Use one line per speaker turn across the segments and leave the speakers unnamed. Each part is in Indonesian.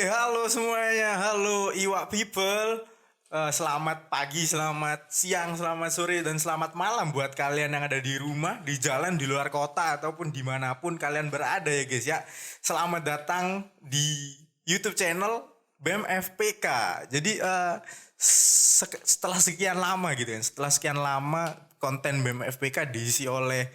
Halo semuanya, halo Iwak People. Selamat pagi, selamat siang, selamat sore, dan selamat malam buat kalian yang ada di rumah, di jalan, di luar kota, ataupun dimanapun kalian berada ya guys ya. Selamat datang di YouTube channel BEM FPK. Jadi setelah sekian lama gitu ya, setelah sekian lama konten BEM FPK diisi oleh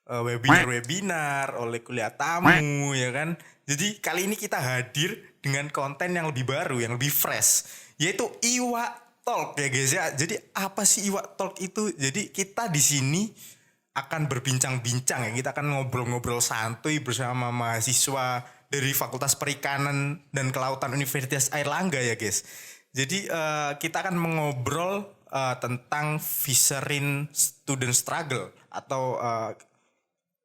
webinar-webinar, oleh kuliah tamu ya kan. Jadi kali ini kita hadir dengan konten yang lebih baru, yang lebih fresh, yaitu Iwa Talk ya guys ya. Jadi apa sih Iwa Talk itu? Jadi kita di sini akan berbincang-bincang ya. Kita akan ngobrol-ngobrol santuy bersama mahasiswa dari Fakultas Perikanan dan Kelautan Universitas Airlangga ya guys. Jadi kita akan mengobrol tentang Fisherin Student Struggle atau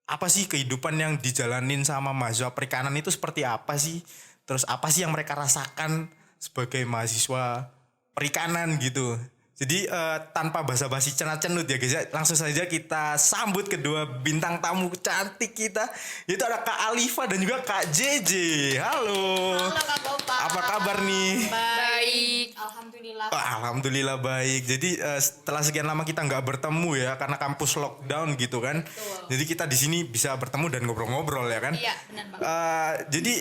apa sih kehidupan yang dijalanin sama mahasiswa perikanan itu seperti apa sih? Terus apa sih yang mereka rasakan sebagai mahasiswa perikanan gitu. Jadi tanpa basa-basi cenut-cenut ya guys ya, langsung saja kita sambut kedua bintang tamu cantik kita. Itu ada Kak Alifa dan juga Kak JJ. Halo.
Halo Kak Gopa.
Apa kabar nih?
Baik. Alhamdulillah.
Alhamdulillah baik. Jadi setelah sekian lama kita nggak bertemu ya karena kampus lockdown gitu kan.
Betul.
Jadi kita di sini bisa bertemu dan ngobrol-ngobrol ya kan.
Iya, benar banget.
Jadi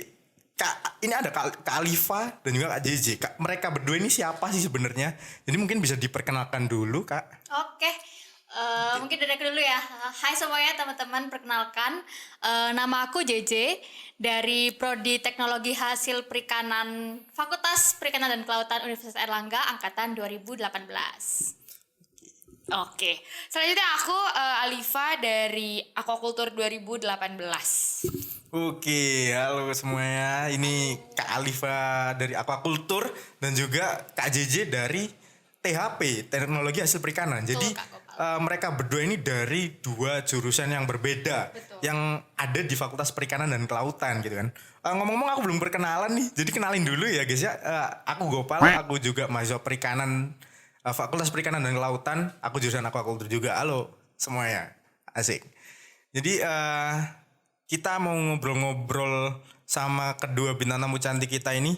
Kak, ini ada Kak Alifa dan juga Kak JJ. Kak, mereka berdua ini siapa sih sebenarnya? Jadi mungkin bisa diperkenalkan dulu, Kak.
Oke. Mungkin dari aku dulu ya. Hai semuanya teman-teman, perkenalkan nama aku JJ dari Prodi Teknologi Hasil Perikanan Fakultas Perikanan dan Kelautan Universitas Airlangga angkatan 2018. Oke. Selanjutnya aku Alifa dari Aquaculture 2018.
Oke, halo semuanya. Ini Kak Alifa dari Aquaculture dan juga Kak JJ dari THP, Teknologi Hasil Perikanan. Jadi mereka berdua ini dari dua jurusan yang berbeda.
Betul.
Yang ada di Fakultas Perikanan dan Kelautan gitu kan. Ngomong-ngomong aku belum perkenalan nih. Jadi kenalin dulu ya guys ya. Aku Gopal, aku juga mahasiswa perikanan Fakultas Perikanan dan Kelautan. Aku jurusan Aquaculture juga. Halo semuanya. Asik. Jadi kita mau ngobrol-ngobrol sama kedua bintang tamu cantik kita ini.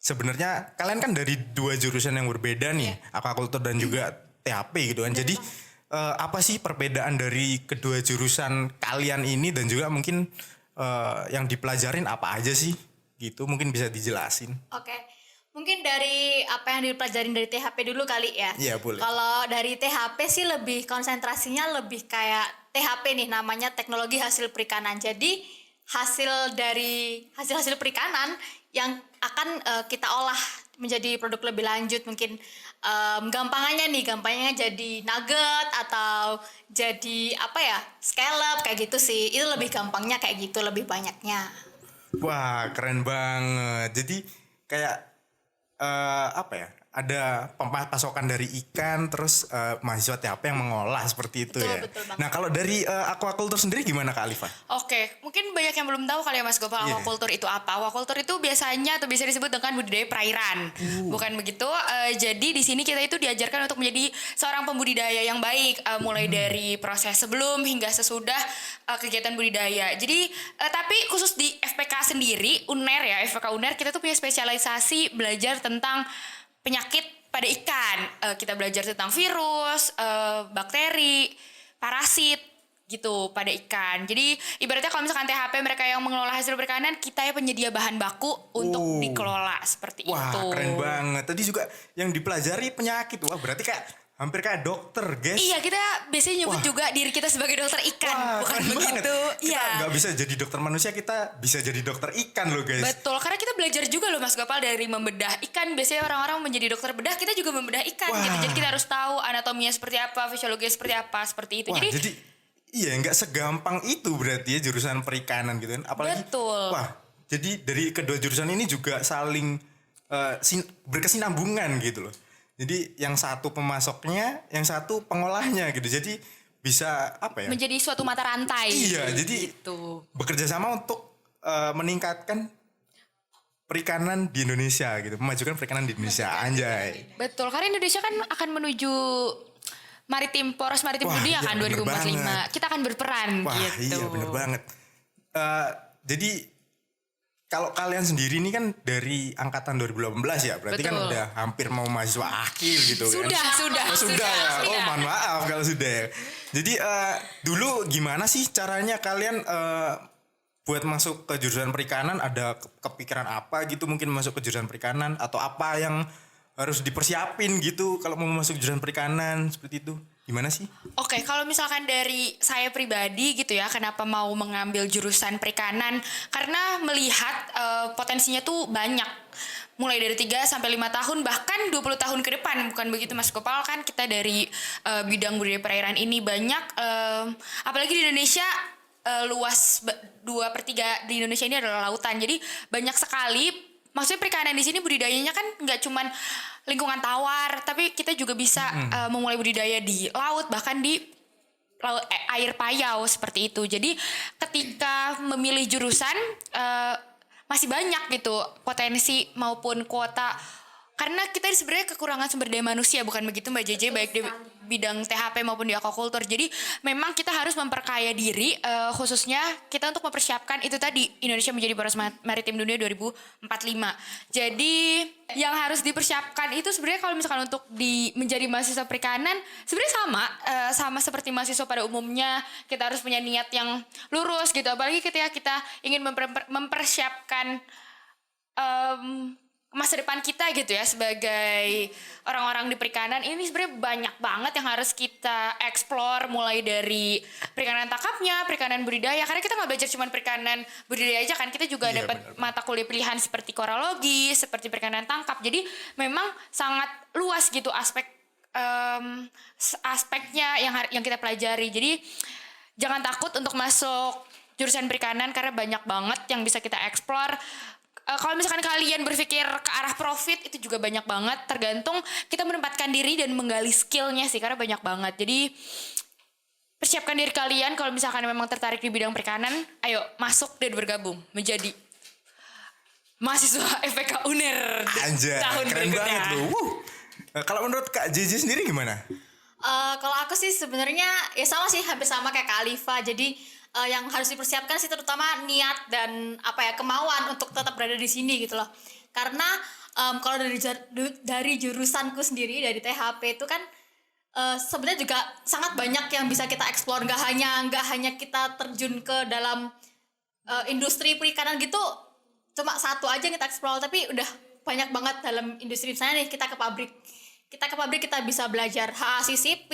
Sebenarnya kalian kan dari dua jurusan yang berbeda nih, Aquaculture dan juga THP gitu kan. Jadi apa sih perbedaan dari kedua jurusan kalian ini dan juga mungkin yang dipelajarin apa aja sih? Gitu mungkin bisa dijelasin.
Oke. Mungkin dari apa yang dipelajarin dari THP dulu kali ya.
Iya, boleh.
Kalau dari THP sih lebih konsentrasinya lebih kayak THP nih, namanya teknologi hasil perikanan. Jadi hasil dari hasil perikanan yang akan kita olah menjadi produk lebih lanjut. Mungkin gampangnya jadi nugget atau jadi apa ya, scallop kayak gitu sih. Itu lebih gampangnya kayak gitu, lebih banyaknya.
Wah, keren banget. Jadi kayak apa ya? Ada pasokan dari ikan, terus mahasiswa THP yang mengolah seperti itu.
Betul,
ya.
betul banget.
Nah kalau dari Aquaculture sendiri gimana Kak Alifa?
Oke, mungkin banyak yang belum tahu kali ya Mas Gopal,
Yeah.
aquaculture itu apa. Aquaculture itu biasanya atau bisa disebut dengan budidaya perairan. Bukan begitu? Jadi di sini kita itu diajarkan untuk menjadi seorang pembudidaya yang baik, mulai dari proses sebelum hingga sesudah kegiatan budidaya. Jadi tapi khusus di FPK sendiri, UNER ya, FPK UNER kita tuh punya spesialisasi belajar tentang penyakit pada ikan. Kita belajar tentang virus, bakteri, parasit gitu pada ikan. Jadi ibaratnya kalau misalkan THP mereka yang mengelola hasil perikanan, kita ya penyedia bahan baku untuk dikelola seperti itu.
Wah keren banget. Tadi juga yang dipelajari penyakit. Wah berarti kayak hampir kayak dokter guys.
Iya, kita biasanya nyebut juga diri kita sebagai dokter ikan, bukan
keren banget.
begitu.
Kita
Iya.
nggak bisa jadi dokter manusia, kita bisa jadi dokter ikan loh guys.
Betul, karena kita belajar juga loh Mas Gopal dari membedah ikan. Biasanya orang-orang menjadi dokter bedah, kita juga membedah ikan gitu. Jadi kita harus tahu anatominya seperti apa, fisiologinya seperti apa, seperti itu.
Wah, jadi iya nggak segampang itu berarti ya jurusan perikanan gitu kan. Apalagi
Betul.
wah, jadi dari kedua jurusan ini juga saling berkesinambungan gitu loh. Jadi yang satu pemasoknya, yang satu pengolahnya gitu. Jadi bisa apa ya?
Menjadi suatu mata rantai.
Iya, jadi
gitu.
bekerja sama untuk meningkatkan perikanan di Indonesia gitu, memajukan perikanan di Indonesia, anjay.
Betul, karena Indonesia kan akan menuju poros maritim
Wah,
dunia
iya,
kan
bener
2045.
banget.
Kita akan berperan
Wah
gitu.
iya bener banget. Jadi kalau kalian sendiri ini kan dari angkatan 2018 ya, berarti kan
Betul.
udah hampir mau mahasiswa akhir gitu kan.
Sudah.
Oh, sudah ya. Oh, mohon maaf kalau sudah ya. Jadi dulu gimana sih caranya kalian buat masuk ke jurusan perikanan? Ada kepikiran apa gitu mungkin masuk ke jurusan perikanan atau apa yang harus dipersiapin gitu kalau mau masuk jurusan perikanan seperti itu? Gimana sih?
Oke, kalau misalkan dari saya pribadi gitu ya, kenapa mau mengambil jurusan perikanan? Karena melihat potensinya tuh banyak. Mulai dari 3 sampai 5 tahun bahkan 20 tahun ke depan. Bukan begitu Mas Gopal, kan kita dari bidang budidaya perairan ini banyak apalagi di Indonesia luas 2/3 di Indonesia ini adalah lautan. Jadi banyak sekali. Maksudnya perikanan di sini budidayanya kan nggak cuman lingkungan tawar, tapi kita juga bisa memulai budidaya di laut, bahkan di air payau seperti itu. Jadi ketika memilih jurusan masih banyak gitu potensi maupun kuota. Karena kita sebenarnya kekurangan sumber daya manusia, bukan begitu Mbak JJ, baik di bidang THP maupun di aquaculture. Jadi memang kita harus memperkaya diri, khususnya kita untuk mempersiapkan itu tadi, Indonesia menjadi poros maritim dunia 2045. Jadi yang harus dipersiapkan itu sebenarnya kalau misalkan untuk menjadi mahasiswa perikanan sebenarnya sama seperti mahasiswa pada umumnya. Kita harus punya niat yang lurus gitu, apalagi ketika kita ingin mempersiapkan masa depan kita gitu ya sebagai orang-orang di perikanan. Ini sebenarnya banyak banget yang harus kita explore, mulai dari perikanan tangkapnya, perikanan budidaya, karena kita nggak belajar cuma perikanan budidaya aja kan, kita juga
Iya,
dapat
benar.
mata kuliah pilihan seperti koralogi, seperti perikanan tangkap. Jadi memang sangat luas gitu aspeknya yang kita pelajari. Jadi jangan takut untuk masuk jurusan perikanan karena banyak banget yang bisa kita explore. Kalau misalkan kalian berpikir ke arah profit, itu juga banyak banget. Tergantung kita menempatkan diri dan menggali skillnya sih, karena banyak banget. Jadi persiapkan diri kalian kalau misalkan memang tertarik di bidang perikanan, ayo masuk dan bergabung menjadi mahasiswa FPK UNER
Anjay,
tahun
keren
berikutnya.
banget loh. Kalau menurut Kak JJ sendiri gimana?
Kalau aku sih sebenarnya ya sama sih, hampir sama kayak Kak Alifa. Jadi yang harus dipersiapkan sih terutama niat dan kemauan untuk tetap berada di sini gitu loh. Karena kalau dari jurusanku sendiri, dari THP itu kan sebenarnya juga sangat banyak yang bisa kita explore. Nggak hanya kita terjun ke dalam industri perikanan gitu, cuma satu aja yang kita explore, tapi udah banyak banget dalam industri. Misalnya nih kita ke pabrik kita bisa belajar HACCP,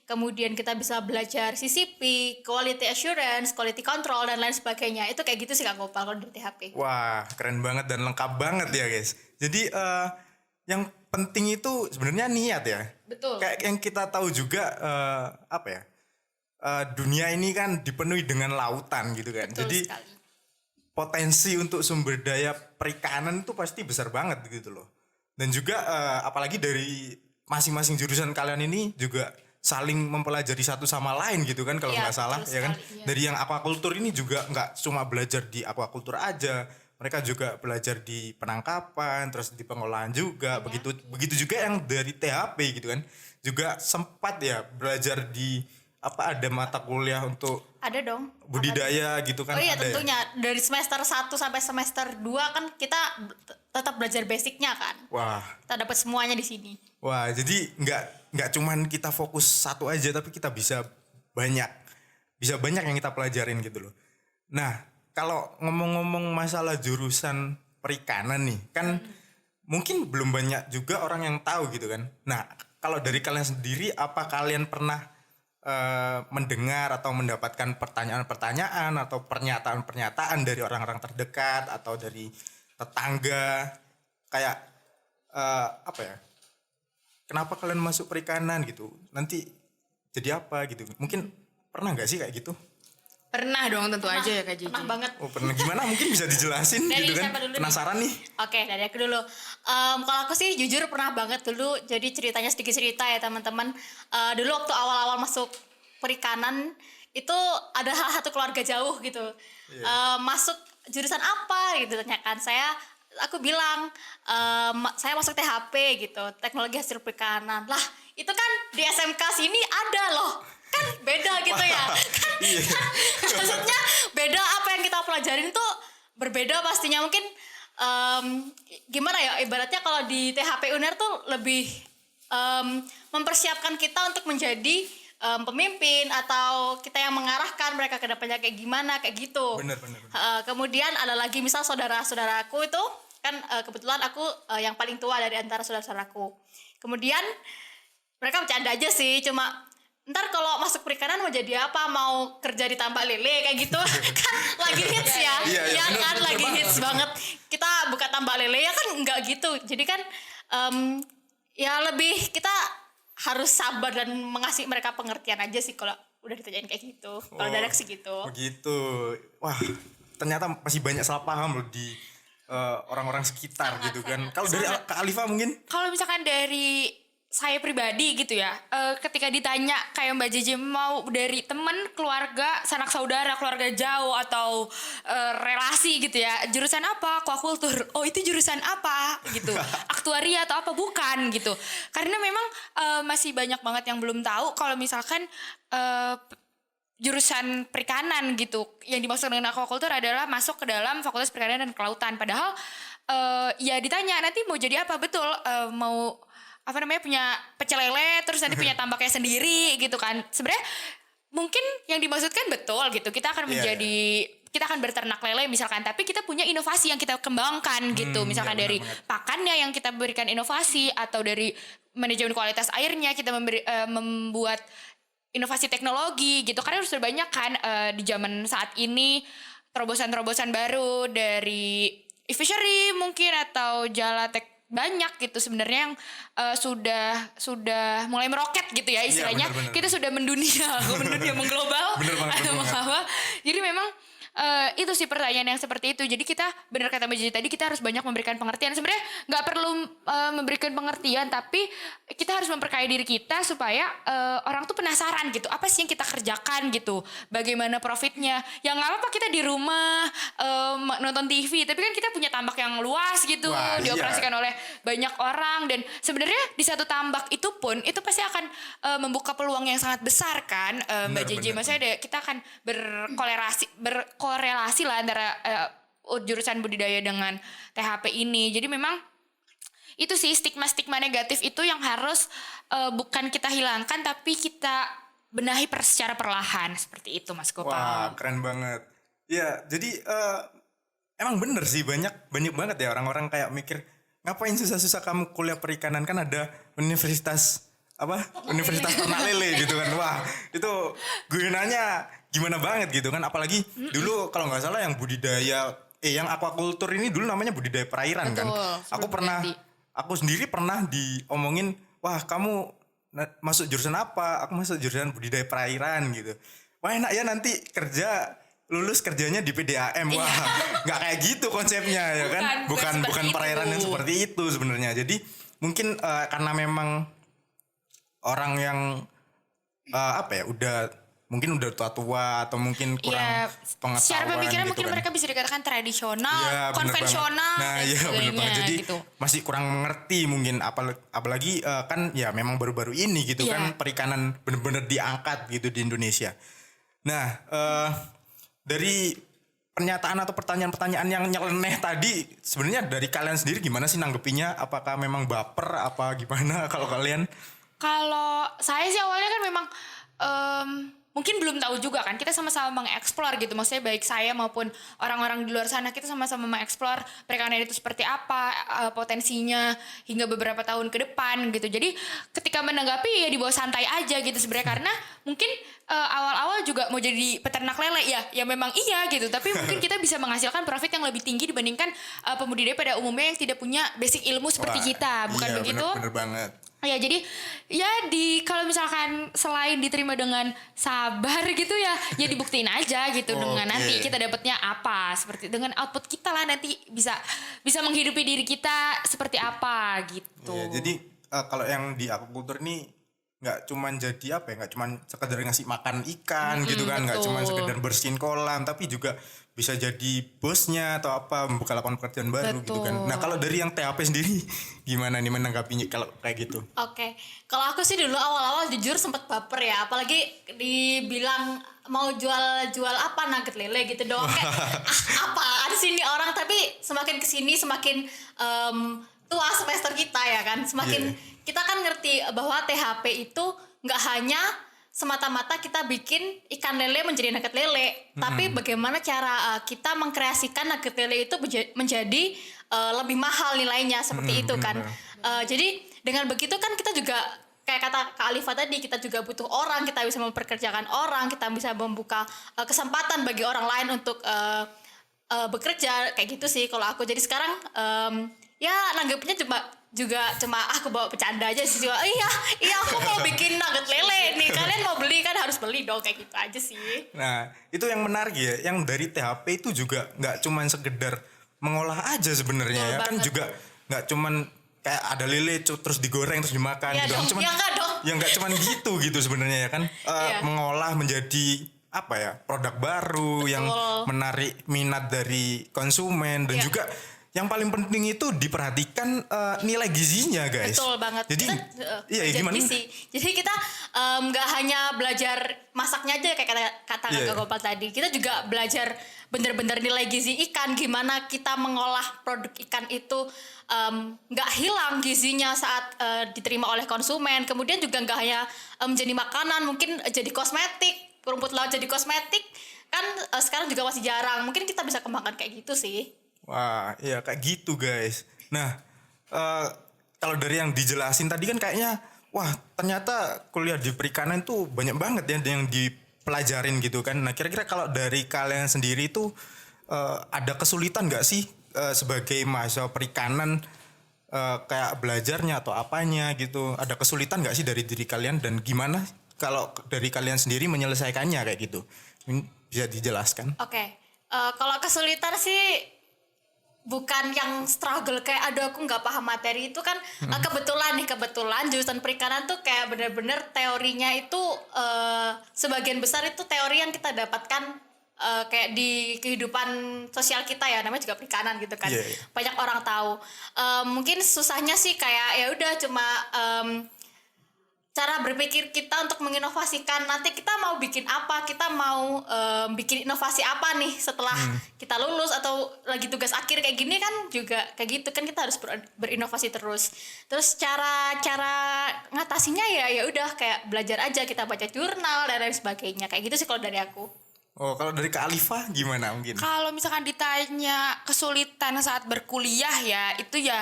kemudian kita bisa belajar CCP, quality assurance, quality control, dan lain sebagainya. Itu kayak gitu sih Kak Gopal kalau dari THP.
Wah, keren banget dan lengkap banget ya guys. Jadi yang penting itu sebenarnya niat ya.
Betul.
Kayak yang kita tahu juga dunia ini kan dipenuhi dengan lautan gitu kan.
Betul
Jadi
sekali.
potensi untuk sumber daya perikanan itu pasti besar banget gitu loh. Dan juga apalagi dari masing-masing jurusan kalian ini juga saling mempelajari satu sama lain gitu kan kalau
Iya,
nggak salah
betul
ya kan.
sekali, iya.
Dari yang aquaculture ini juga nggak cuma belajar di aquaculture aja, mereka juga belajar di penangkapan, terus di pengolahan juga. Begitu juga yang dari THP gitu kan, juga sempat ya belajar di ada mata kuliah untuk
Ada dong.
budidaya gitu kan.
Oh iya,
ada ya?
tentunya dari semester 1 sampai semester 2 kan kita tetap belajar basicnya kan.
Wah,
Kita dapat semuanya di sini.
jadi nggak cuman kita fokus satu aja, tapi kita bisa banyak yang kita pelajarin gitu loh. Nah, kalau ngomong-ngomong masalah jurusan perikanan nih, kan mungkin belum banyak juga orang yang tahu gitu kan. Nah, kalau dari kalian sendiri, apa kalian pernah mendengar atau mendapatkan pertanyaan-pertanyaan atau pernyataan-pernyataan dari orang-orang terdekat atau dari tetangga kayak kenapa kalian masuk perikanan gitu, nanti jadi apa gitu, mungkin pernah nggak sih kayak gitu?
Pernah dong, tentu aja ya Kak Jiji.
Pernah banget.
Oh pernah, gimana mungkin bisa dijelasin
Dari
gitu kan,
siapa dulu nih?
penasaran nih.
Oke, dari aku dulu. Kalau aku sih jujur pernah banget dulu. Jadi ceritanya sedikit cerita ya teman-teman. Dulu waktu awal-awal masuk perikanan itu ada salah satu keluarga jauh gitu. Masuk jurusan apa gitu tanyakan. Aku bilang saya masuk THP gitu, teknologi hasil perikanan. Lah itu kan di SMK sini ada loh. Kan beda gitu ya.
Iya.
Maksudnya beda, apa yang kita pelajarin tuh Berbeda pastinya mungkin gimana ya ibaratnya kalau di THP UNER tuh lebih mempersiapkan kita untuk menjadi pemimpin atau kita yang mengarahkan mereka ke depannya kayak gimana kayak gitu.
Bener.
Kemudian ada lagi misal saudara-saudaraku itu kan kebetulan aku yang paling tua dari antara saudara-saudaraku. Kemudian mereka bercanda aja sih, cuma ntar kalau masuk perikanan mau jadi apa, mau kerja di tambak lele kayak gitu kan lagi hits ya,
Iya,
ya
bener,
kan
bener
lagi
banget.
hits banget. Kita buka tambak lele ya kan enggak gitu. Jadi kan ya lebih kita harus sabar dan mengasih mereka pengertian aja sih kalau udah ditanyain kayak gitu. Kalau direksi gitu.
Begitu. Wah, ternyata masih banyak salah paham loh di orang-orang sekitar gitu kan. Kalau dari Kak Alifa mungkin?
Kalau misalkan dari saya pribadi gitu ya, ketika ditanya kayak Mbak Jeje mau dari temen, keluarga, sanak saudara, keluarga jauh atau relasi gitu ya, jurusan apa? Aquacultur. Oh itu jurusan apa? Gitu. Aktuaria atau apa? Bukan gitu. Karena memang masih banyak banget yang belum tahu kalau misalkan jurusan perikanan gitu. Yang dimaksud dengan aquacultur adalah masuk ke dalam Fakultas Perikanan dan Kelautan. Padahal ya ditanya nanti mau jadi apa? Betul, mau apa namanya punya pecel lele terus nanti punya tambaknya sendiri gitu kan. Sebenarnya mungkin yang dimaksudkan betul gitu. Kita akan menjadi kita akan berternak lele misalkan, tapi kita punya inovasi yang kita kembangkan gitu. Misalkan dari pakannya yang kita berikan inovasi atau dari manajemen kualitas airnya kita membuat inovasi teknologi gitu. Karena harus banyak kan di zaman saat ini terobosan-terobosan baru dari e-fishery mungkin atau Jalatek, banyak gitu sebenarnya yang sudah mulai meroket gitu ya istilahnya.
Bener.
Kita sudah mendunia mengglobal
Bener banget.
jadi memang itu sih pertanyaan yang seperti itu. Jadi kita benar kata Mbak Jiji tadi, kita harus banyak memberikan pengertian. Sebenarnya nggak perlu memberikan pengertian, tapi kita harus memperkaya diri kita supaya orang tuh penasaran gitu. Apa sih yang kita kerjakan gitu? Bagaimana profitnya? Ya nggak apa-apa kita di rumah nonton TV, tapi kan kita punya tambak yang luas gitu,
Wah,
dioperasikan oleh banyak orang. Dan sebenarnya di satu tambak itu pun itu pasti akan membuka peluang yang sangat besar kan, Mbak Jiji. Maksudnya kita akan berkorelasi lah antara jurusan budidaya dengan THP ini. Jadi memang itu sih stigma-stigma negatif itu yang harus bukan kita hilangkan tapi kita benahi secara perlahan seperti itu Mas Gopal.
Wah, keren banget. Ya, jadi emang bener sih banyak banget ya orang-orang kayak mikir ngapain susah-susah kamu kuliah perikanan, kan ada universitas Universitas Ternak Lele gitu kan. Wah, itu gunanya gimana banget gitu kan, apalagi dulu kalau nggak salah yang budidaya yang aquacultur ini dulu namanya budidaya perairan.
Betul,
kan. Aku sendiri pernah diomongin, wah kamu masuk jurusan apa? Aku masuk jurusan budidaya perairan gitu. Wah enak ya nanti lulus kerjanya di PDAM. Wah, nggak kayak gitu konsepnya ya kan. Bukan perairan yang seperti itu sebenarnya. Jadi mungkin karena memang orang yang mungkin udah tua-tua atau mungkin kurang pengetahuan.
Secara pemikiran
gitu
mungkin
kan.
mereka bisa dikatakan tradisional,
Bener
konvensional,
banget. Nah,
dan
iya bener
sebagainya
banget. Jadi
gitu.
masih kurang mengerti mungkin apalagi kan ya memang baru-baru ini gitu kan perikanan bener-bener diangkat gitu di Indonesia. Nah, dari pernyataan atau pertanyaan-pertanyaan yang nyeleneh tadi, sebenarnya dari kalian sendiri gimana sih nanggepinnya? Apakah memang baper apa gimana kalau kalian?
Kalau saya sih awalnya kan memang mungkin belum tahu juga kan, kita sama-sama mengeksplor gitu, maksudnya baik saya maupun orang-orang di luar sana, kita sama-sama mengeksplor perikanan itu seperti apa, potensinya hingga beberapa tahun ke depan gitu. Jadi ketika menanggapi ya dibawa santai aja gitu sebenarnya, karena mungkin awal-awal juga mau jadi peternak lele ya memang iya gitu, tapi mungkin kita bisa menghasilkan profit yang lebih tinggi dibandingkan pembudidaya pada umumnya yang tidak punya basic ilmu seperti kita, bukan begitu?
Bener banget.
Ya jadi ya kalau misalkan selain diterima dengan sabar gitu ya dibuktiin aja gitu dengan nanti kita dapatnya apa, seperti dengan output kita lah nanti bisa menghidupi diri kita seperti apa gitu.
Ya, jadi kalau yang di aquacultur ini nggak cuman jadi apa ya, nggak cuman sekedar ngasih makan ikan gitu kan, nggak cuman
betul.
sekedar bersihin kolam, tapi juga bisa jadi bosnya atau apa, membuka lapangan pekerjaan baru gitu kan.
Betul.
Nah kalau dari yang THP sendiri gimana nih menanggapinya kalau kayak gitu?
Oke, kalau aku sih dulu awal-awal jujur sempet baper ya, apalagi dibilang mau jual apa nugget lele gitu doang kayak apa ada sini orang, tapi semakin kesini semakin tua semester kita ya kan, semakin
Iya.
kita kan ngerti bahwa THP itu nggak hanya semata-mata kita bikin ikan lele menjadi nugget lele, tapi bagaimana cara kita mengkreasikan nugget lele itu menjadi lebih mahal nilainya seperti itu kan. Jadi dengan begitu kan kita juga kayak kata Kak Alifa tadi, kita juga butuh orang, kita bisa memperkerjakan orang, kita bisa membuka kesempatan bagi orang lain untuk bekerja kayak gitu sih kalau aku. Jadi sekarang ya nanggepnya cuma aku bawa bercanda aja sih. Iya aku mau bikin nugget lele nih, kalian mau beli kan harus beli dong, kayak gitu aja sih.
Nah itu yang menarik ya, yang dari THP itu juga nggak cuman sekedar mengolah aja sebenarnya
Betul
ya kan,
banget.
juga nggak cuman kayak ada lele terus digoreng terus dimakan
Iya
gitu.
dong,
Cuman,
ya enggak dong.
ya nggak cuman gitu sebenarnya ya kan.
Iya.
Mengolah menjadi apa ya, produk baru yang menarik minat dari konsumen, dan
Iya.
juga yang paling penting itu diperhatikan nilai gizinya guys.
Betul banget.
Jadi
Kita,
iya
belajar
gimana?
gizi. Jadi kita nggak hanya belajar masaknya aja kayak kata
Iya.
Kak Gopal tadi. Kita juga belajar bener-bener nilai gizi ikan, gimana kita mengolah produk ikan itu nggak hilang gizinya saat diterima oleh konsumen. Kemudian juga nggak hanya menjadi makanan, mungkin jadi kosmetik, rumput laut jadi kosmetik kan sekarang juga masih jarang. Mungkin kita bisa kembangkan kayak gitu sih.
Wah, iya kayak gitu guys. Nah, kalau dari yang dijelasin tadi kan kayaknya, wah ternyata kuliah di perikanan tuh banyak banget ya yang dipelajarin gitu kan. Nah, kira-kira kalau dari kalian sendiri tuh ada kesulitan nggak sih sebagai mahasiswa perikanan, kayak belajarnya atau apanya gitu? Ada kesulitan nggak sih dari diri kalian, dan gimana kalau dari kalian sendiri menyelesaikannya kayak gitu? Bisa dijelaskan?
Oke, kalau kesulitan sih bukan yang struggle kayak aduh aku nggak paham materi itu kan. Kebetulan jurusan perikanan tuh kayak bener-bener teorinya itu sebagian besar itu teori yang kita dapatkan kayak di kehidupan sosial kita ya, namanya juga perikanan gitu kan.
Iya, iya.
Banyak orang tahu. Mungkin susahnya sih kayak ya udah cuma cara berpikir kita untuk menginovasikan nanti kita mau bikin apa, kita mau bikin inovasi apa nih setelah kita lulus atau lagi tugas akhir kayak gini kan, juga kayak gitu kan, kita harus berinovasi terus. Terus cara ngatasinya ya udah kayak belajar aja, kita baca jurnal dan lain sebagainya kayak gitu sih kalau dari aku.
Oh, kalau dari Kak Alifa gimana mungkin?
Kalau misalkan ditanya kesulitan saat berkuliah ya, itu ya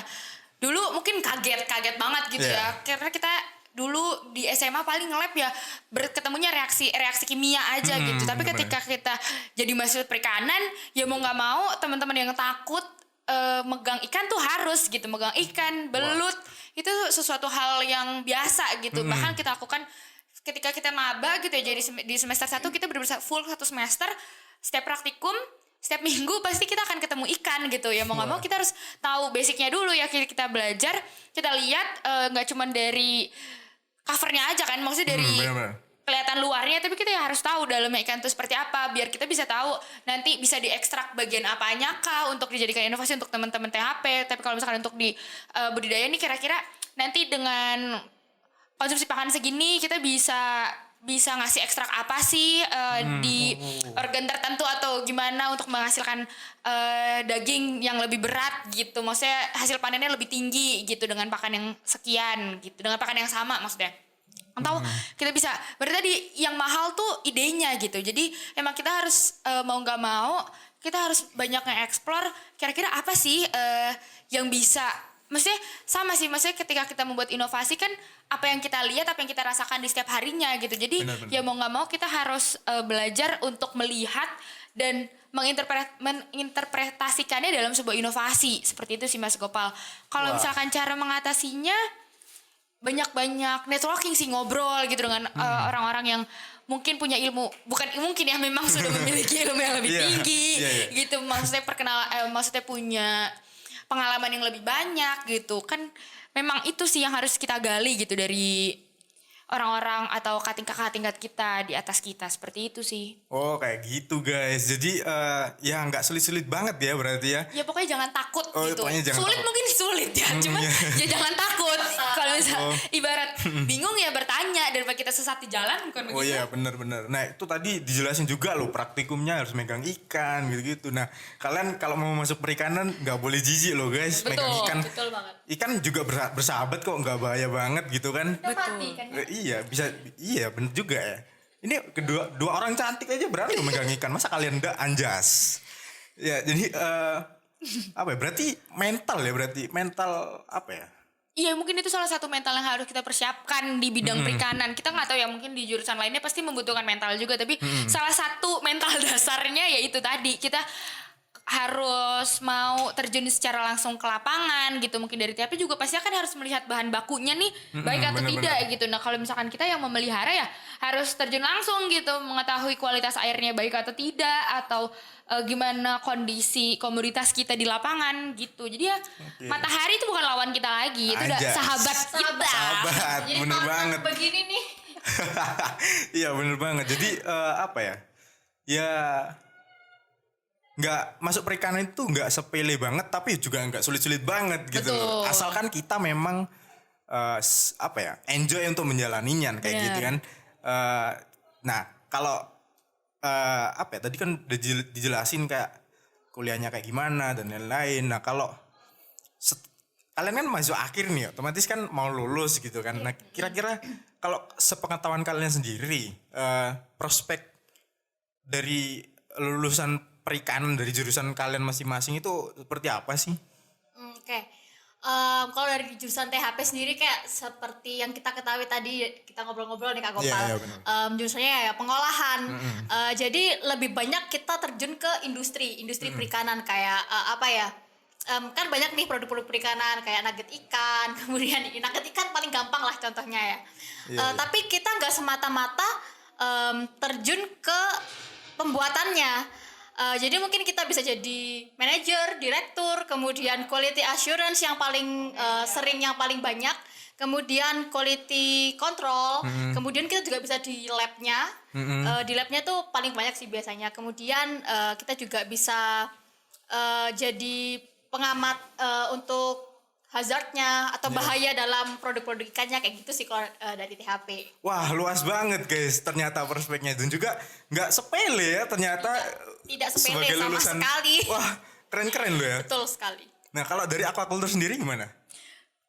dulu mungkin kaget banget gitu
Iya.
ya. Karena kita dulu di SMA paling nge-lab ya ketemunya reaksi kimia aja gitu. Tapi
bener.
ketika kita jadi mahasiswa perikanan, ya mau nggak mau teman-teman yang takut megang ikan tuh harus gitu, megang ikan, belut, itu sesuatu hal yang biasa gitu. Bahkan kita lakukan ketika kita maba gitu ya, jadi di semester 1 kita benar-benar full 1 semester, setiap praktikum, setiap minggu pasti kita akan ketemu ikan gitu ya. Mau nggak mau kita harus tahu basicnya dulu ya, kita belajar, kita lihat nggak cuma dari covernya aja kan, maksudnya dari
Bener-bener.
kelihatan luarnya, tapi kita ya harus tahu dalamnya ikan itu seperti apa, biar kita bisa tahu nanti bisa diekstrak bagian apanya kah untuk dijadikan inovasi untuk teman-teman THP. Tapi kalau misalkan untuk di budidaya nih, kira-kira nanti dengan konsumsi pakan segini kita bisa ngasih ekstrak apa sih di organ tertentu atau gimana untuk menghasilkan daging yang lebih berat gitu, maksudnya hasil panennya lebih tinggi gitu dengan pakan yang sekian gitu, dengan pakan yang sama maksudnya. Atau kita bisa, berarti tadi yang mahal tuh idenya gitu. Jadi emang kita harus mau nggak mau kita harus banyak nge-explore kira-kira apa sih yang bisa. Maksudnya sama sih, maksudnya ketika kita membuat inovasi kan apa yang kita lihat, apa yang kita rasakan di setiap harinya gitu. Jadi
Benar-benar.
ya mau nggak mau kita harus belajar untuk melihat dan menginterpretasikannya dalam sebuah inovasi. Seperti itu sih Mas Gopal. Kalau
Wah.
misalkan cara mengatasinya, banyak networking sih, ngobrol gitu dengan orang-orang yang mungkin punya ilmu, bukan mungkin ya, memang sudah memiliki ilmu yang lebih
Iya,
tinggi
iya.
gitu. Maksudnya maksudnya punya pengalaman yang lebih banyak gitu kan. Memang itu sih yang harus kita gali gitu dari orang-orang atau kakak-tingkat kita di atas kita, seperti itu sih.
Oh kayak gitu guys. Jadi ya nggak sulit-sulit banget ya berarti ya.
Ya pokoknya jangan takut
Oh,
gitu.
pokoknya jangan
Sulit
takut.
mungkin sulit ya, cuman ya jangan takut. Kalau misalnya ibarat bingung ya bertanya daripada kita sesat di jalan, bukan
Oh
begitu?
iya benar-benar. Nah itu tadi dijelasin juga loh praktikumnya harus megang ikan gitu-gitu. Nah kalian kalau mau masuk perikanan nggak boleh jijik loh guys.
Betul,
Megang ikan.
Betul banget.
Ikan juga bersahabat kok, nggak bahaya banget gitu kan.
Udah mati kan ya?
Iya bisa, iya bener juga ya. Ini dua orang cantik aja berani loh megang ikan. Masa kalian nggak anjas? Ya jadi apa ya? Berarti mental apa ya?
Iya mungkin itu salah satu mental yang harus kita persiapkan di bidang perikanan. Kita nggak tahu ya, mungkin di jurusan lainnya pasti membutuhkan mental juga. Tapi salah satu mental dasarnya yaitu tadi kita harus mau terjun secara langsung ke lapangan gitu. Mungkin dari TAP juga pasti akan harus melihat bahan bakunya nih baik atau
bener-bener.
tidak gitu. Nah kalau misalkan kita yang memelihara ya harus terjun langsung gitu, mengetahui kualitas airnya baik atau tidak, atau gimana kondisi komoditas kita di lapangan gitu. Jadi ya matahari itu bukan lawan kita lagi, itu udah
Anjas.
sahabat kita.
Sahabat,
Jadi
bener
kalau
banget.
begini nih.
Iya bener banget. Jadi apa ya? Ya nggak masuk perikanan itu nggak sepele banget, tapi juga nggak sulit-sulit banget gitu loh.
Betul.
Asalkan kita memang apa ya, enjoy untuk menjalaninya kayak
Bener.
gitu kan. Nah kalau apa ya, tadi kan udah dijelasin kayak kuliahnya kayak gimana dan lain-lain. Nah kalau kalian kan masuk akhir nih, otomatis kan mau lulus gitu kan. Nah kira-kira kalau sepengetahuan kalian sendiri, prospek dari lulusan perikanan dari jurusan kalian masing-masing itu seperti apa sih?
Oke. Kalau dari jurusan THP sendiri kayak seperti yang kita ketahui tadi kita ngobrol-ngobrol nih Kak Gopal.
Iya, benar.
Jurusannya ya pengolahan. Jadi lebih banyak kita terjun ke industri perikanan kayak apa ya? Kan banyak nih produk-produk perikanan kayak nugget ikan, kemudian nugget ikan paling gampang lah contohnya ya.
Iya.
Tapi kita nggak semata-mata terjun ke pembuatannya. Jadi mungkin kita bisa jadi manajer, direktur, kemudian quality assurance yang paling sering, yang paling banyak, kemudian quality control, kemudian kita juga bisa di labnya. Di labnya tuh paling banyak sih biasanya. Kemudian kita juga bisa jadi pengamat untuk hazardnya atau bahaya dalam produk-produk ikannya, kayak gitu sih kalau dari THP.
Wah luas banget guys ternyata prospeknya, dan juga nggak sepele ya ternyata.
Tidak sepele
sebagai
sama
lulusan.
sekali.
Wah keren-keren lo ya.
Betul sekali.
Nah kalau dari aquaculture sendiri gimana?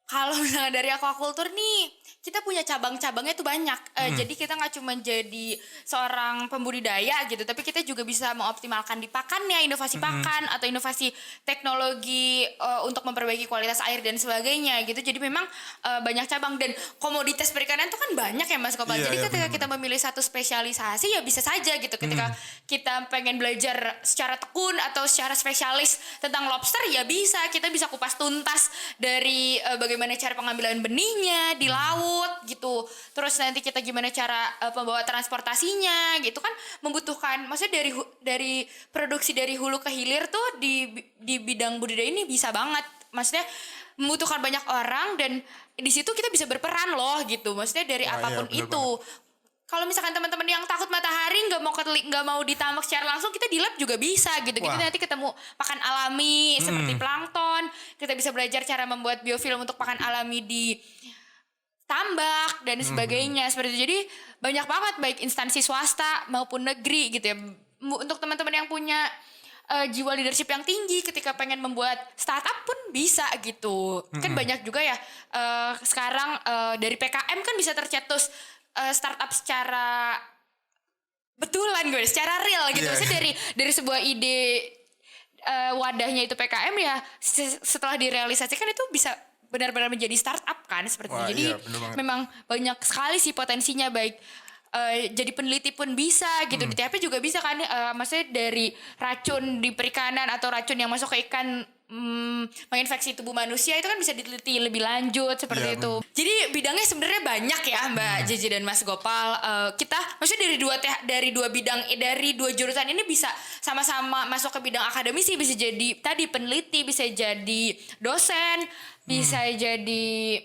Kalau misalnya dari aquaculture nih, kita punya cabang-cabangnya tuh banyak. Jadi kita nggak cuma jadi seorang pembudidaya gitu, tapi kita juga bisa mengoptimalkan di pakannya, inovasi pakan atau inovasi teknologi untuk memperbaiki kualitas air dan sebagainya gitu. Jadi memang banyak cabang, dan komoditas perikanan tuh kan banyak ya Mas Kopal.
Iya,
Jadi
iya,
ketika
benar-benar.
kita memilih satu spesialisasi ya bisa saja gitu. Ketika kita pengen belajar secara tekun atau secara spesialis tentang lobster ya bisa. Kita bisa kupas tuntas dari bagaimana cara pengambilan benihnya di laut gitu. Terus nanti kita gimana cara pembawa transportasinya gitu kan, membutuhkan, maksudnya dari produksi dari hulu ke hilir tuh di bidang budidaya ini bisa banget. Maksudnya membutuhkan banyak orang, dan di situ kita bisa berperan loh gitu. Maksudnya dari
Wah, iya,
apapun
bener
itu. Kalau misalkan teman-teman yang takut matahari nggak mau ditambak secara langsung, kita di lab juga bisa gitu. Kita
Wah.
nanti ketemu pakan alami seperti plankton. Kita bisa belajar cara membuat biofilm untuk pakan alami di tambak dan sebagainya seperti itu. Jadi banyak banget baik instansi swasta maupun negeri gitu ya. Untuk teman-teman yang punya jiwa leadership yang tinggi, ketika pengen membuat startup pun bisa gitu. Kan banyak juga ya sekarang dari PKM kan bisa tercetus startup secara betulan gue, secara real gitu.
Iya.
Maksudnya dari sebuah ide wadahnya itu PKM ya, setelah direalisasikan itu bisa benar-benar menjadi startup kan seperti
Wah,
itu. Jadi
iya, bener banget.
memang banyak sekali sih potensinya, baik jadi peneliti pun bisa gitu. Di THP juga bisa kan, maksudnya dari racun di perikanan atau racun yang masuk ke ikan menginfeksi tubuh manusia itu kan bisa diteliti lebih lanjut seperti
Iya,
itu. Jadi bidangnya sebenarnya banyak ya Mbak Jeje dan Mas Gopal. Kita maksudnya dari dua jurusan ini bisa sama-sama masuk ke bidang akademisi, bisa jadi tadi peneliti, bisa jadi dosen, bisa jadi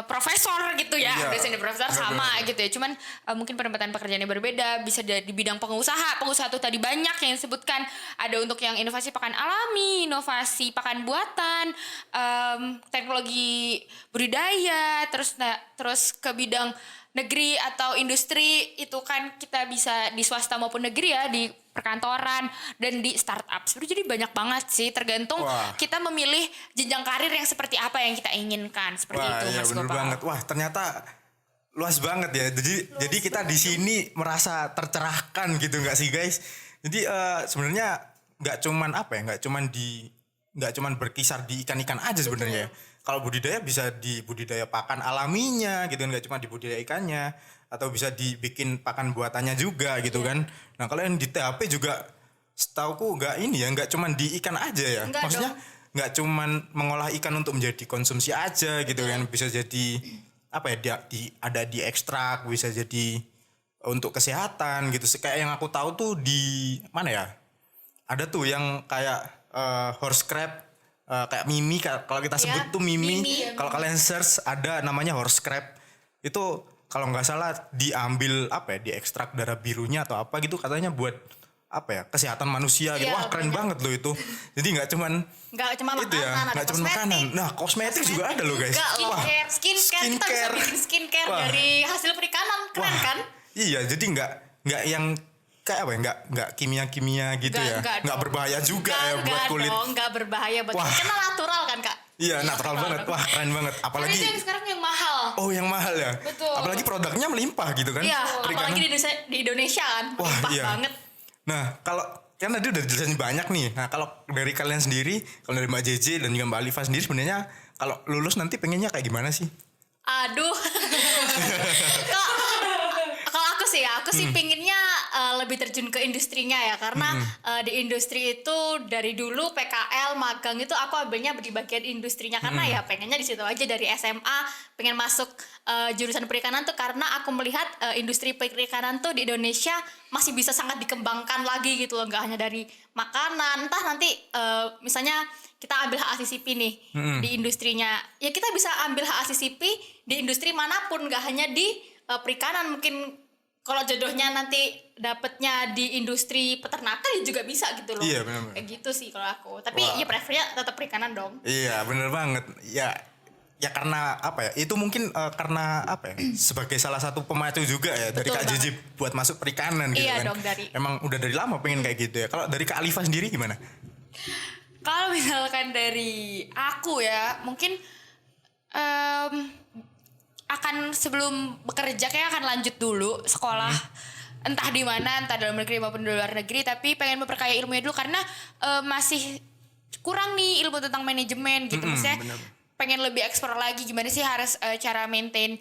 profesor gitu ya,
Iya.
dosen dan profesor sama gitu ya. Cuman mungkin penempatan pekerjaannya berbeda, bisa di bidang pengusaha. Pengusaha tuh tadi banyak yang disebutkan. Ada untuk yang inovasi pakan alami, inovasi pakan buatan, teknologi budidaya, terus ke bidang negeri atau industri itu kan kita bisa di swasta maupun negeri ya, di perkantoran dan di startup. Sebenarnya jadi banyak banget sih, tergantung kita memilih jenjang karir yang seperti apa yang kita inginkan, seperti itu
iya,
Mas
bener
Gopal.
banget. Wah, ternyata luas banget ya. Jadi kita di sini merasa tercerahkan gitu nggak sih guys? Jadi sebenarnya nggak cuman berkisar di ikan-ikan aja sebenarnya. Kalau budidaya bisa di budidaya pakan alaminya gitu, nggak cuma di budidaya ikannya, atau bisa dibikin pakan buatannya juga gitu kan. Nah kalau yang di THP juga setauku nggak cuman di ikan aja ya.
Enggak
Maksudnya
dong.
nggak cuman mengolah ikan untuk menjadi konsumsi aja gitu kan, bisa jadi ada di ekstrak, bisa jadi untuk kesehatan gitu. Kayak yang aku tahu tuh di mana ya, ada tuh yang kayak horse crab, kayak mimi, kalau kita sebut tuh mimi.
mimi.
Kalau kalian search ada namanya horse crab, itu kalau nggak salah diambil diekstrak darah birunya atau apa gitu, katanya buat kesehatan manusia gitu.
Iya,
Wah keren
banyak.
banget loh itu. Jadi nggak cuma
Itu ya,
makanan, nggak cuma makanan. Nah kosmetik juga ada loh guys. Wah,
Skincare. Kita bisa bikin skincare
Wah.
dari hasil perikanan. Keren
Wah,
kan?
Iya, jadi nggak yang kayak nggak kimia gitu
Nggak
ya. Nggak
dong.
berbahaya juga ya buat kulit.
Nggak berbahaya buat
Wah.
kulit. Karena natural kan Kak?
Iya, natural banget. Wah, keren banget.
Tapi
Apalagi
itu yang sekarang yang mahal.
oh yang mahal ya.
Betul.
Apalagi produknya melimpah gitu kan.
Iya,
Perikanan.
apalagi di Indonesia kan.
Wah,
Melimpah
iya.
banget.
Nah, kalau kan tadi udah jelasin banyak nih. Nah, kalau dari kalian sendiri, kalau dari Mbak JJ dan juga Mbak Alifa sendiri sebenarnya kalau lulus nanti pengennya kayak gimana sih?
Aduh. Kalau aku sih ya, aku sih pinginnya lebih terjun ke industrinya ya, karena di industri itu dari dulu PKL magang itu aku ambilnya di bagian industrinya, karena ya pengennya di situ aja dari SMA pengen masuk jurusan perikanan tuh, karena aku melihat industri perikanan tuh di Indonesia masih bisa sangat dikembangkan lagi gitu loh, nggak hanya dari makanan, entah nanti misalnya kita ambil hak CCP nih di industrinya, ya kita bisa ambil hak CCP di industri manapun, nggak hanya di perikanan. Mungkin kalau jodohnya nanti dapetnya di industri peternakan ya juga bisa gitu loh.
Iya, benar-benar.
Kayak gitu sih kalau aku. Tapi
Wah.
ya prefernya tetap perikanan dong.
Iya, bener banget. Ya karena itu mungkin karena sebagai salah satu pemacu juga ya dari
Betul
Kak JJ buat masuk perikanan gitu
Iya
kan.
dong,
Emang udah dari lama pengen kayak gitu ya. Kalau dari Kak Alifa sendiri gimana?
Kalau misalkan dari aku ya, mungkin akan sebelum bekerja kayak akan lanjut dulu sekolah. Entah di mana, entah dalam negeri maupun di luar negeri, tapi pengen memperkaya ilmunya dulu karena masih kurang nih ilmu tentang manajemen gitu. Maksudnya
bener.
pengen lebih eksplor lagi gimana sih harus cara maintain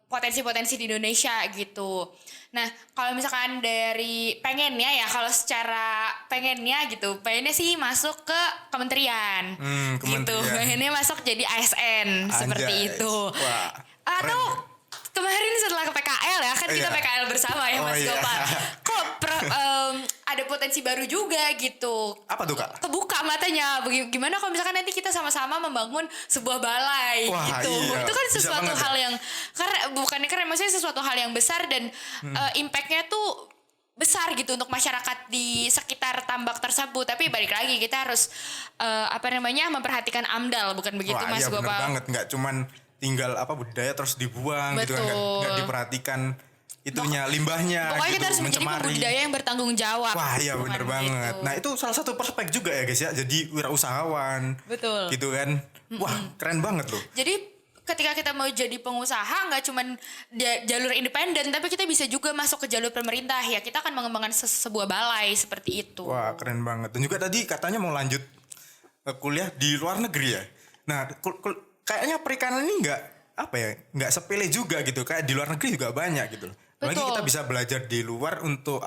potensi-potensi di Indonesia gitu. Nah, kalau misalkan dari pengennya ya, kalau secara pengennya gitu, pengennya sih masuk ke kementerian. Gitu.
Kementerian.
Pengennya masuk jadi ASN seperti
Anjay.
itu.
Wah,
Atau kemarin setelah ke PKL ya, kan kita
Iya.
PKL bersama ya
Oh,
Mas
iya.
Gopal. Kok ada potensi baru juga gitu.
Apa tuh, Kak?
Kebuka matanya. Gimana kalau misalkan nanti kita sama-sama membangun sebuah balai
Wah,
gitu.
iya.
Itu kan
Bisa
sesuatu
banget ya.
hal yang bukannya keren, maksudnya sesuatu hal yang besar dan impact-nya tuh besar gitu untuk masyarakat di sekitar tambak tersebut. Tapi balik lagi kita harus memperhatikan AMDAL, bukan begitu
Wah,
Mas
iya bener
Gopal?
banget. Nggak cuman tinggal budidaya terus dibuang gitu kan.
Betul.
Nggak diperhatikan itunya, limbahnya
Pokoknya
gitu,
kita harus menjadi
mencemari.
pembudidaya yang bertanggung jawab.
Wah iya
Bukan
bener banget.
begitu.
Nah itu salah satu prospek juga ya guys ya. Jadi wirausahawan.
Betul.
Gitu kan. Wah keren banget loh.
Jadi ketika kita mau jadi pengusaha nggak cuman jalur independen, tapi kita bisa juga masuk ke jalur pemerintah ya. Kita akan mengembangkan sebuah balai seperti itu.
Wah keren banget. Dan juga tadi katanya mau lanjut kuliah di luar negeri ya. Nah kayaknya perikanan ini nggak sepele juga gitu. Kayak di luar negeri juga banyak gitu loh. Apalagi
Betul.
kita bisa belajar di luar untuk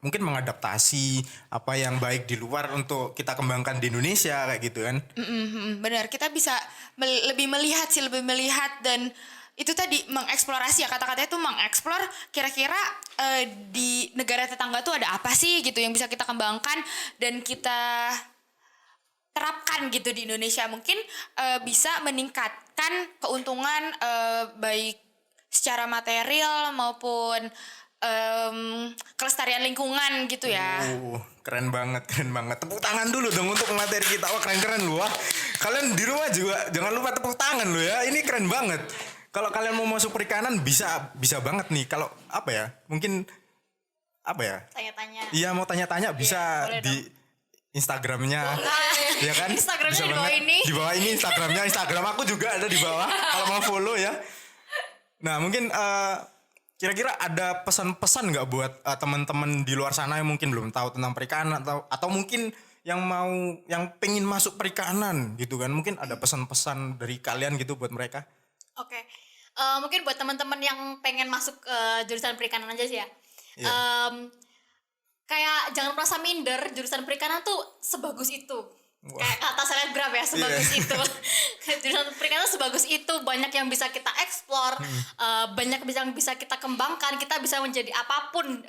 mungkin mengadaptasi apa yang baik di luar untuk kita kembangkan di Indonesia kayak gitu kan.
Benar, kita bisa lebih melihat dan itu tadi mengeksplorasi ya, kata-katanya tuh mengeksplor kira-kira di negara tetangga tuh ada apa sih gitu yang bisa kita kembangkan dan kita terapkan gitu di Indonesia. Mungkin bisa meningkatkan mendapatkan keuntungan baik secara material maupun kelestarian lingkungan gitu ya.
Keren banget, keren banget. Tepuk tangan dulu dong untuk materi kita. Wah, keren-keren lu. Wah. Kalian di rumah juga jangan lupa tepuk tangan lo ya. Ini keren banget. Kalau kalian mau masuk perikanan bisa banget nih. Kalau apa ya? Mungkin apa ya?
Tanya-tanya.
Iya, mau tanya-tanya bisa
boleh
di Instagramnya. Ya kan?
Instagramnya
Bisa
di bawah
banget.
ini.
Di bawah ini Instagramnya. Instagram aku juga ada di bawah. Kalau mau follow ya. Nah, mungkin kira-kira ada pesan-pesan nggak buat teman-teman di luar sana yang mungkin belum tahu tentang perikanan atau mungkin yang pengen masuk perikanan gitu kan? Mungkin ada pesan-pesan dari kalian gitu buat mereka?
Oke. Mungkin buat teman-teman yang pengen masuk jurusan perikanan aja sih ya.
Iya.
Kayak jangan merasa minder, jurusan perikanan tuh sebagus itu.
Wah.
Kayak kata selebgram ya, sebagus
Iya.
itu. Jurusan perikanan sebagus itu, banyak yang bisa kita eksplor, banyak yang bisa kita kembangkan, kita bisa menjadi apapun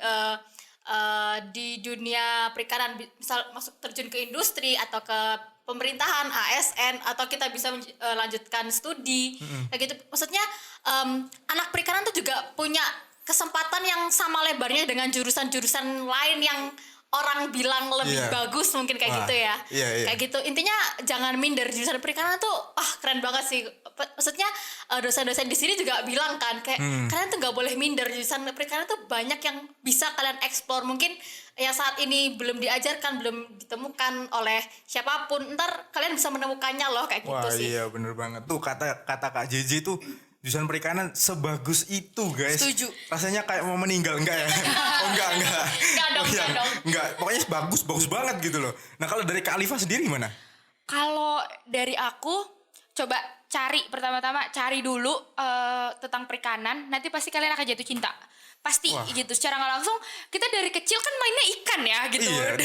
di dunia perikanan, misal masuk terjun ke industri atau ke pemerintahan, ASN, atau kita bisa lanjutkan studi, kayak gitu. Maksudnya anak perikanan tuh juga punya kesempatan yang sama lebarnya dengan jurusan-jurusan lain yang orang bilang lebih
Iya.
bagus mungkin kayak
Wah,
gitu ya.
iya.
Kayak gitu. Intinya jangan minder, jurusan perikanan tuh keren banget sih. Maksudnya dosen-dosen di sini juga bilang kan kayak kalian tuh nggak boleh minder, jurusan perikanan tuh banyak yang bisa kalian eksplor. Mungkin yang saat ini belum diajarkan, belum ditemukan oleh siapapun, ntar kalian bisa menemukannya loh kayak
Wah,
gitu sih.
iya bener banget. Tuh kata Kak JJ tuh jurusan perikanan sebagus itu, guys.
Setuju.
Rasanya kayak mau meninggal, enggak ya? Oh, enggak.
Enggak dong,
Oh, iya.
enggak dong.
Enggak, pokoknya bagus banget gitu loh. Nah, kalau dari Kak Alifa sendiri gimana?
Kalau dari aku, coba pertama-tama cari dulu tentang perikanan, nanti pasti kalian akan jatuh cinta. Pasti.
Wah.
Gitu. Secara nggak langsung, kita dari kecil kan mainnya ikan ya gitu.
Iya.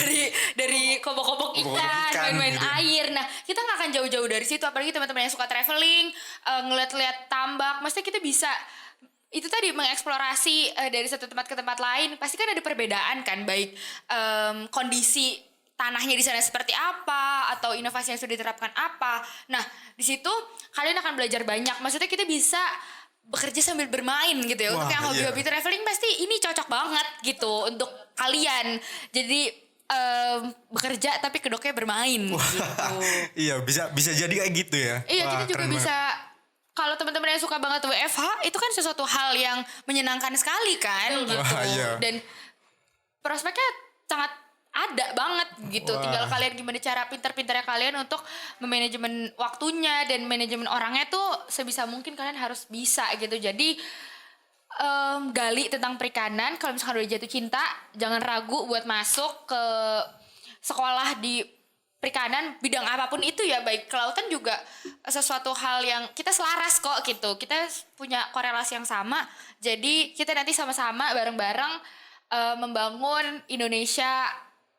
Dari kobok-kobok
Kobok-kobok ikan,
main-main
gitu.
air. Nah, kita nggak akan jauh-jauh dari situ. Apalagi teman-teman yang suka traveling, ngeliat-liat tambak. Maksudnya kita bisa itu tadi mengeksplorasi dari satu tempat ke tempat lain. Pasti kan ada perbedaan kan, baik kondisi tanahnya di sana seperti apa atau inovasi yang sudah diterapkan apa. Nah, di situ kalian akan belajar banyak. Maksudnya kita bisa bekerja sambil bermain gitu ya.
Wah,
Untuk yang hobi-hobi
iya.
traveling pasti ini cocok banget gitu untuk kalian. Jadi bekerja tapi kedoknya bermain gitu.
Iya, bisa jadi kayak gitu ya.
Iya,
Wah,
kita juga
keren
bisa. Kalau teman-teman yang suka banget WFH, itu kan sesuatu hal yang menyenangkan sekali kan gitu.
Wah, iya.
Dan prospeknya sangat ada banget gitu.
Wah.
Tinggal kalian gimana cara pintar-pintarnya kalian untuk memanajemen waktunya dan manajemen orangnya tuh sebisa mungkin kalian harus bisa gitu. Jadi gali tentang perikanan. Kalau misalkan udah jatuh cinta, jangan ragu buat masuk ke sekolah di perikanan, bidang apapun itu ya, baik kelautan juga sesuatu hal yang kita selaras kok gitu. Kita punya korelasi yang sama. Jadi kita nanti sama-sama bareng-bareng membangun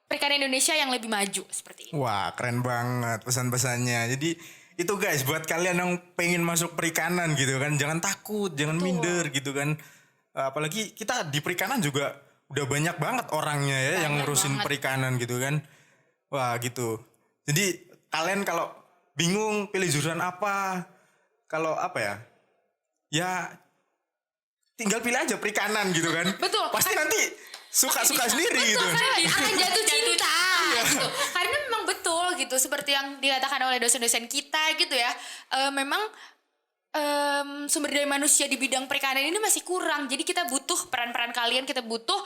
perikanan Indonesia yang lebih maju seperti ini.
Wah, keren banget pesan-pesannya. Jadi itu guys, buat kalian yang pengen masuk perikanan gitu kan, jangan takut, jangan minder gitu kan. Apalagi kita di perikanan juga udah banyak banget orangnya ya yang ngurusin perikanan gitu kan. Wah, gitu. Jadi kalian kalau bingung pilih jurusan apa, kalau apa ya? Ya tinggal pilih aja perikanan gitu kan.
Betul.
Pasti nanti suka-suka sendiri gitu.
Akan jatuh cinta gitu. Karena memang betul gitu, seperti yang dikatakan oleh dosen-dosen kita gitu ya. Memang sumber daya manusia di bidang perikanan ini masih kurang. Jadi kita butuh peran-peran kalian, kita butuh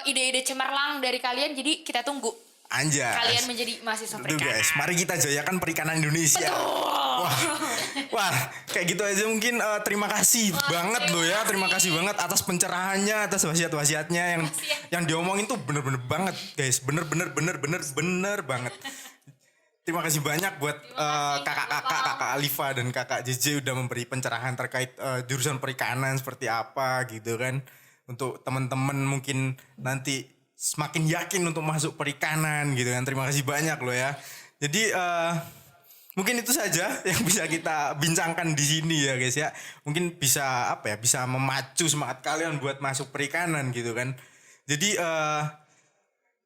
ide-ide cemerlang dari kalian. Jadi kita tunggu
Anjas.
kalian menjadi mahasiswa
Tuh
perikanan.
guys, mari kita jayakan perikanan Indonesia. Wah, kayak gitu aja mungkin. Terima kasih banget loh ya, terima kasih banget atas pencerahannya, atas wasiat-wasiatnya yang diomongin tuh bener-bener banget guys, bener banget. Terima kasih banyak buat kakak Alifa dan kakak JJ udah memberi pencerahan terkait jurusan perikanan seperti apa gitu kan. Untuk teman-teman mungkin nanti semakin yakin untuk masuk perikanan gitu kan. Terima kasih banyak loh ya. Jadi mungkin itu saja yang bisa kita bincangkan di sini ya guys ya. Mungkin bisa bisa memacu semangat kalian buat masuk perikanan gitu kan. Jadi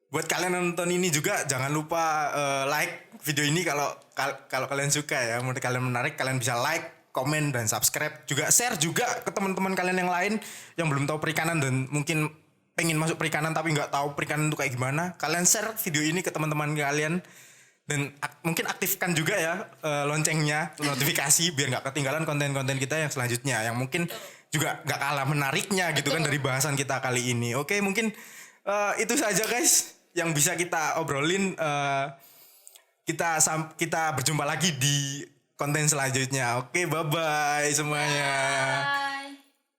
buat kalian yang nonton ini juga jangan lupa like video ini kalau kalian suka ya. Menurut kalian menarik, kalian bisa like, komen dan subscribe, juga share juga ke teman-teman kalian yang lain yang belum tahu perikanan dan mungkin pengen masuk perikanan tapi nggak tahu perikanan itu kayak gimana. Kalian share video ini ke teman-teman kalian dan mungkin aktifkan juga ya loncengnya, notifikasi biar nggak ketinggalan konten-konten kita yang selanjutnya yang mungkin juga nggak kalah menariknya gitu kan dari bahasan kita kali ini. Oke, mungkin itu saja guys yang bisa kita obrolin. Kita berjumpa lagi di konten selanjutnya. Oke, bye bye semuanya.